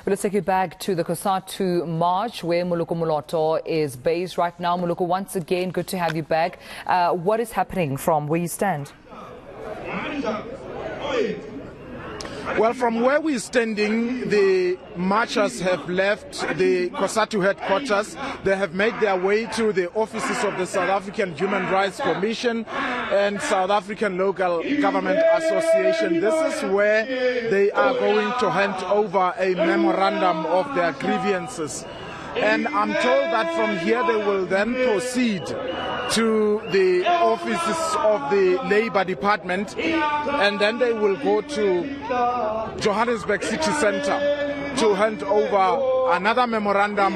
Well, let's take you back to the COSATU March, where Moloko Moloto is based right now. Moloko, once again, good to have you back. What is happening from where you stand? Well, from where we're standing, the marchers have left the COSATU headquarters. They have made their way to the offices of the South African Human Rights Commission and South African Local Government Association. This is where they are going to hand over a memorandum of their grievances. And I'm told that from here they will then proceed to the offices of the Labour Department, and then they will go to Johannesburg City Centre to hand over another memorandum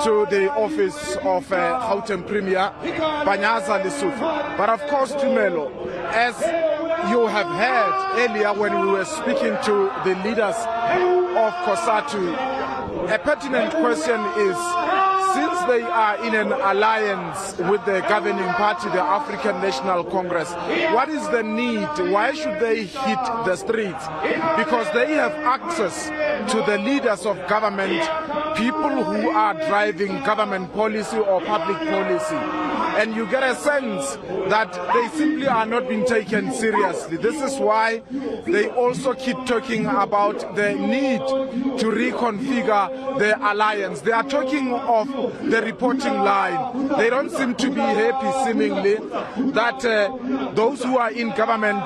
to the office of Gauteng Premier Panyaza Lesotho. But of course, Tumelo, as you have heard earlier when we were speaking to the leaders of COSATU, a pertinent question is, since they are in an alliance with the governing party, the African National Congress, what is the need? Why should they hit the streets? Because they have access to the leaders of government, people who are driving government policy or public policy. And you get a sense that they simply are not being taken seriously. This is why they also keep talking about the need to reconfigure the alliance. They are talking of the reporting line. They don't seem to be happy, seemingly, that those who are in government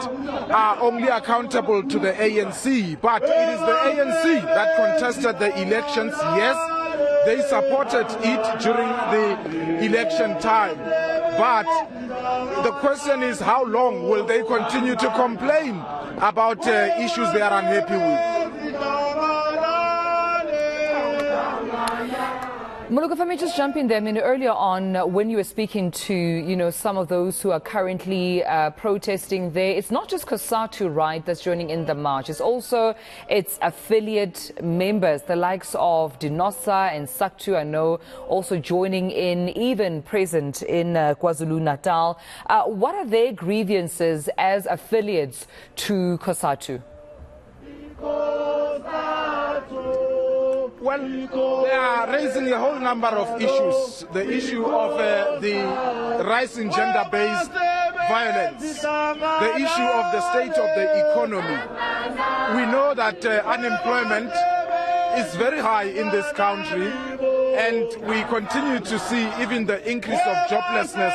are only accountable to the ANC. But it is the ANC that contested the elections. Yes, they supported it during the election time. But the question is, how long will they continue to complain about issues they are unhappy with? Moloko, if I may just jump in there. I mean, earlier on, when you were speaking to, some of those who are currently protesting there, it's not just COSATU, right, that's joining in the march. It's also its affiliate members, the likes of Dinosa and Saktu, I know, also joining in, even present in KwaZulu-Natal. What are their grievances as affiliates to COSATU? Well, they are raising a whole number of issues. The issue of the rising gender-based violence, the issue of the state of the economy. We know that unemployment is very high in this country, and we continue to see even the increase of joblessness,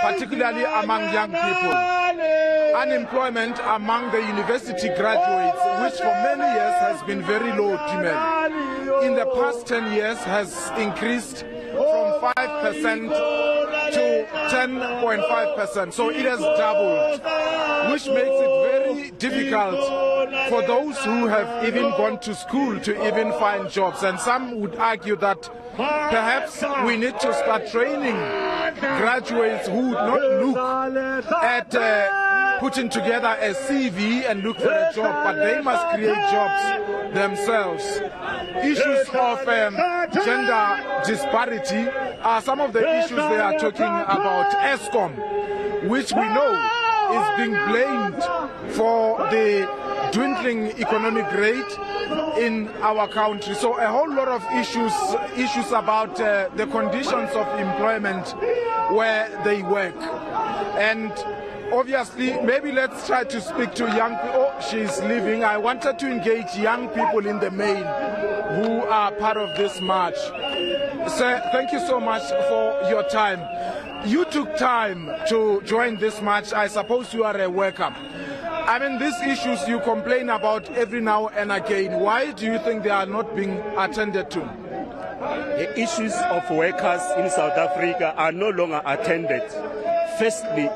particularly among young people. Unemployment among the university graduates, which for many years has been very low, in the past 10 years has increased from 5% to 10.5%. So it has doubled, which makes it very difficult for those who have even gone to school to even find jobs. And some would argue that perhaps we need to start training graduates who would not look at putting together a CV and look for a job, but they must create jobs themselves. Issues of gender disparity are some of the issues they are talking about. ESCOM, which we know is being blamed for the dwindling economic rate in our country. So a whole lot of issues about the conditions of employment where they work. And obviously, maybe let's try to speak to young people. Oh, she's leaving. I wanted to engage young people in the main who are part of this march. Sir, thank you so much for your time. You took time to join this march. I suppose you are a worker. I mean, these issues you complain about every now and again. Why do you think they are not being attended to? The issues of workers in South Africa are no longer attended. Firstly,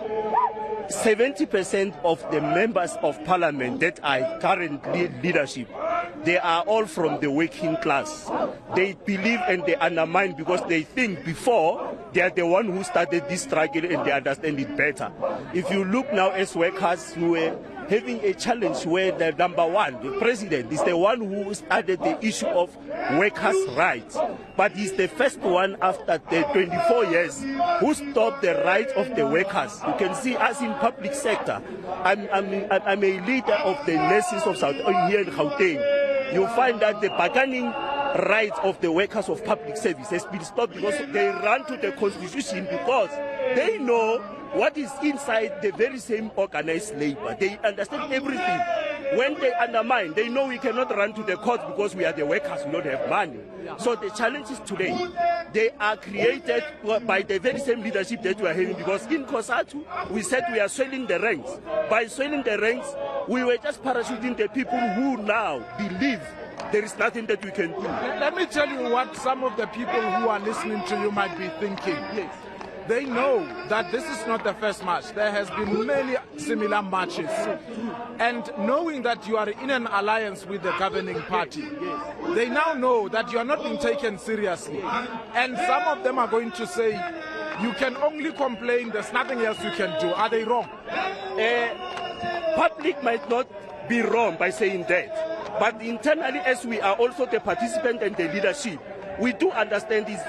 70% of the members of parliament that are currently leadership, they are all from the working class. They believe and they undermine because they think before they are the one who started this struggle and they understand it better. If you look now as workers who are having a challenge where the number one, the president, is the one who started the issue of workers' rights. But he's the first one after the 24 years who stopped the rights of the workers. You can see us in public sector. I'm a leader of the nurses of South here in Gauteng. You find that the bargaining rights of the workers of public service has been stopped because they run to the constitution because they know what is inside the very same organized labor. They understand everything. When they undermine, they know we cannot run to the court because we are the workers, we don't have money. So the challenges today, they are created by the very same leadership that we are having, because in COSATU, we said we are swelling the ranks. By swelling the ranks, we were just parachuting the people who now believe there is nothing that we can do. Let me tell you what some of the people who are listening to you might be thinking. Yes. They know that this is not the first march. There has been many similar marches. And knowing that you are in an alliance with the governing party, they now know that you are not being taken seriously. And some of them are going to say, you can only complain, there's nothing else you can do. Are they wrong? Public might not be wrong by saying that. But internally, as we are also the participant and the leadership, we do understand this.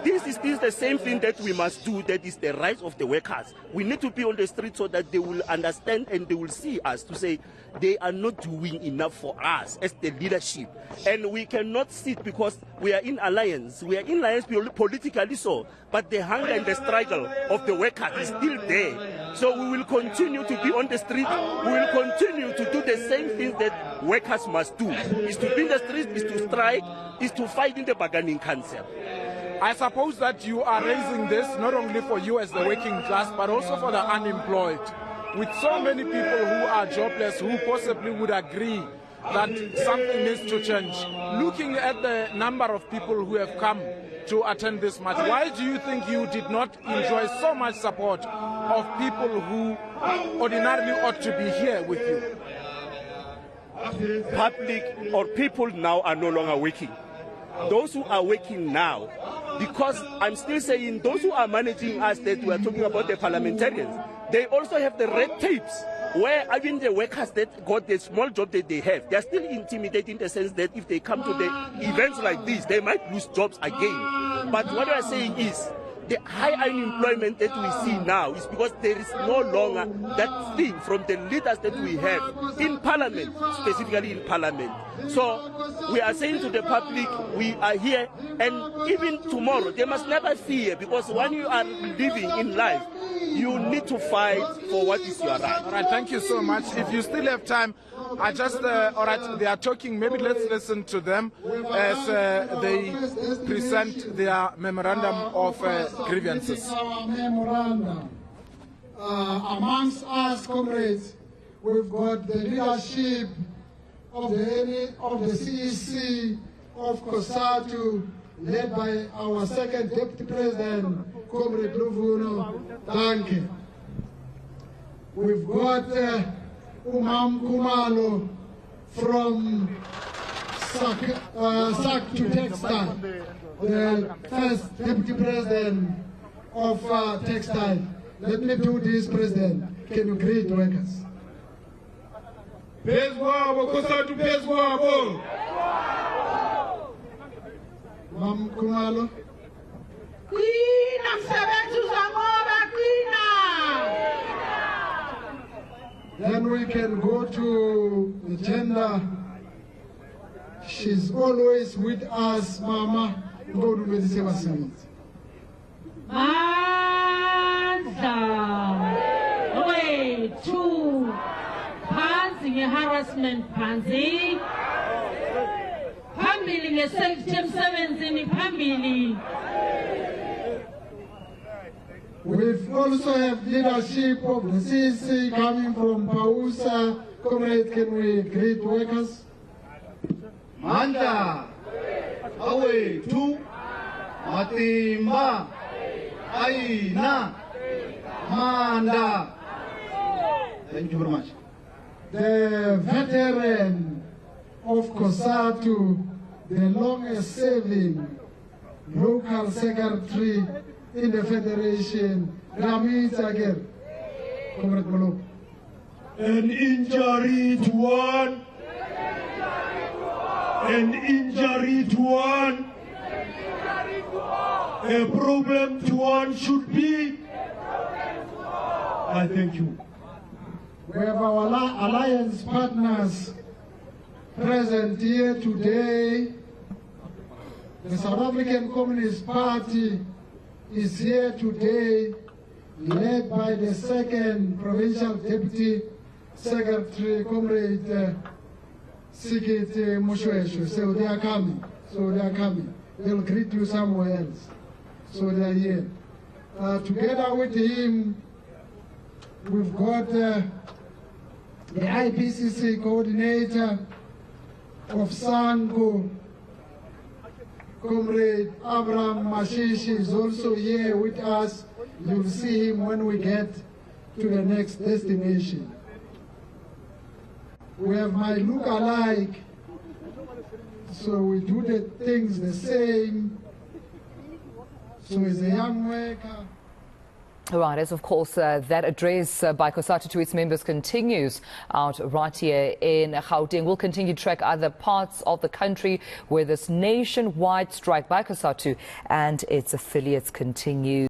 This is the same thing that we must do, that is the rights of the workers. We need to be on the street so that they will understand and they will see us to say they are not doing enough for us as the leadership. And we cannot sit because we are in alliance. We are in alliance politically so, but the hunger and the struggle of the workers is still there. So we will continue to be on the street. We will continue to do the same things that workers must do. Is to be in the street, is to strike, is to fight in the bargaining council. I suppose that you are raising this not only for you as the working class, but also for the unemployed. With so many people who are jobless, who possibly would agree that something needs to change. Looking at the number of people who have come to attend this march, why do you think you did not enjoy so much support of people who ordinarily ought to be here with you? Public or people now are no longer working. Those who are working now, because I'm still saying those who are managing us, that we are talking about the parliamentarians, they also have the red tapes where even the workers that got the small job that they have, they are still intimidated in the sense that if they come to the events like this, they might lose jobs again. But what I'm saying is, the high unemployment that we see now is because there is no longer that thing from the leaders that we have in parliament, specifically in parliament. So we are saying to the public, we are here, and even tomorrow, they must never fear, because when you are living in life, you need to fight for what is your right. All right, thank you so much. If you still have time, I just, all right, they are talking, maybe let's listen to them as they present their memorandum of grievances. Our memorandum. Amongst us, comrades, we've got the leadership of the CEC of COSATU, led by our second deputy president, Comrade Luvuno Danke. We've got Moloko Moloto from SAC to Textile, the first deputy president of Textile. Let me do this, President. Can you greet workers? Moloko Moloto. Then we can go to the gender. She's always with us, Mama. Go to Medicine. Way to Panzi harassment Panzi. Family Section 17 family. We also have leadership of the CC coming from Pausa. Comrade, can we greet workers? Manda, away to Matimba, Aina, Manda. Thank you very much. The veteran of COSATU, the longest serving local secretary in the Federation, Rami Zager. Comrade Moloko. An injury to one. An injury to one. A problem to one should be. I thank you. We have our alliance partners present here today. The South African Communist Party is here today, led by the second Provincial Deputy Secretary, Comrade Sikit Mushweshu. So they are coming. They'll greet you somewhere else. So they are here. Together with him, we've got the IPCC coordinator of SANCO, Comrade Abraham Mashishi, is also here with us. You'll see him when we get to the next destination. We have my look-alike, so we do the things the same. So he's a young worker. Right, as of course that address by COSATU to its members continues out right here in Gauteng. We'll continue to track other parts of the country where this nationwide strike by COSATU and its affiliates continues.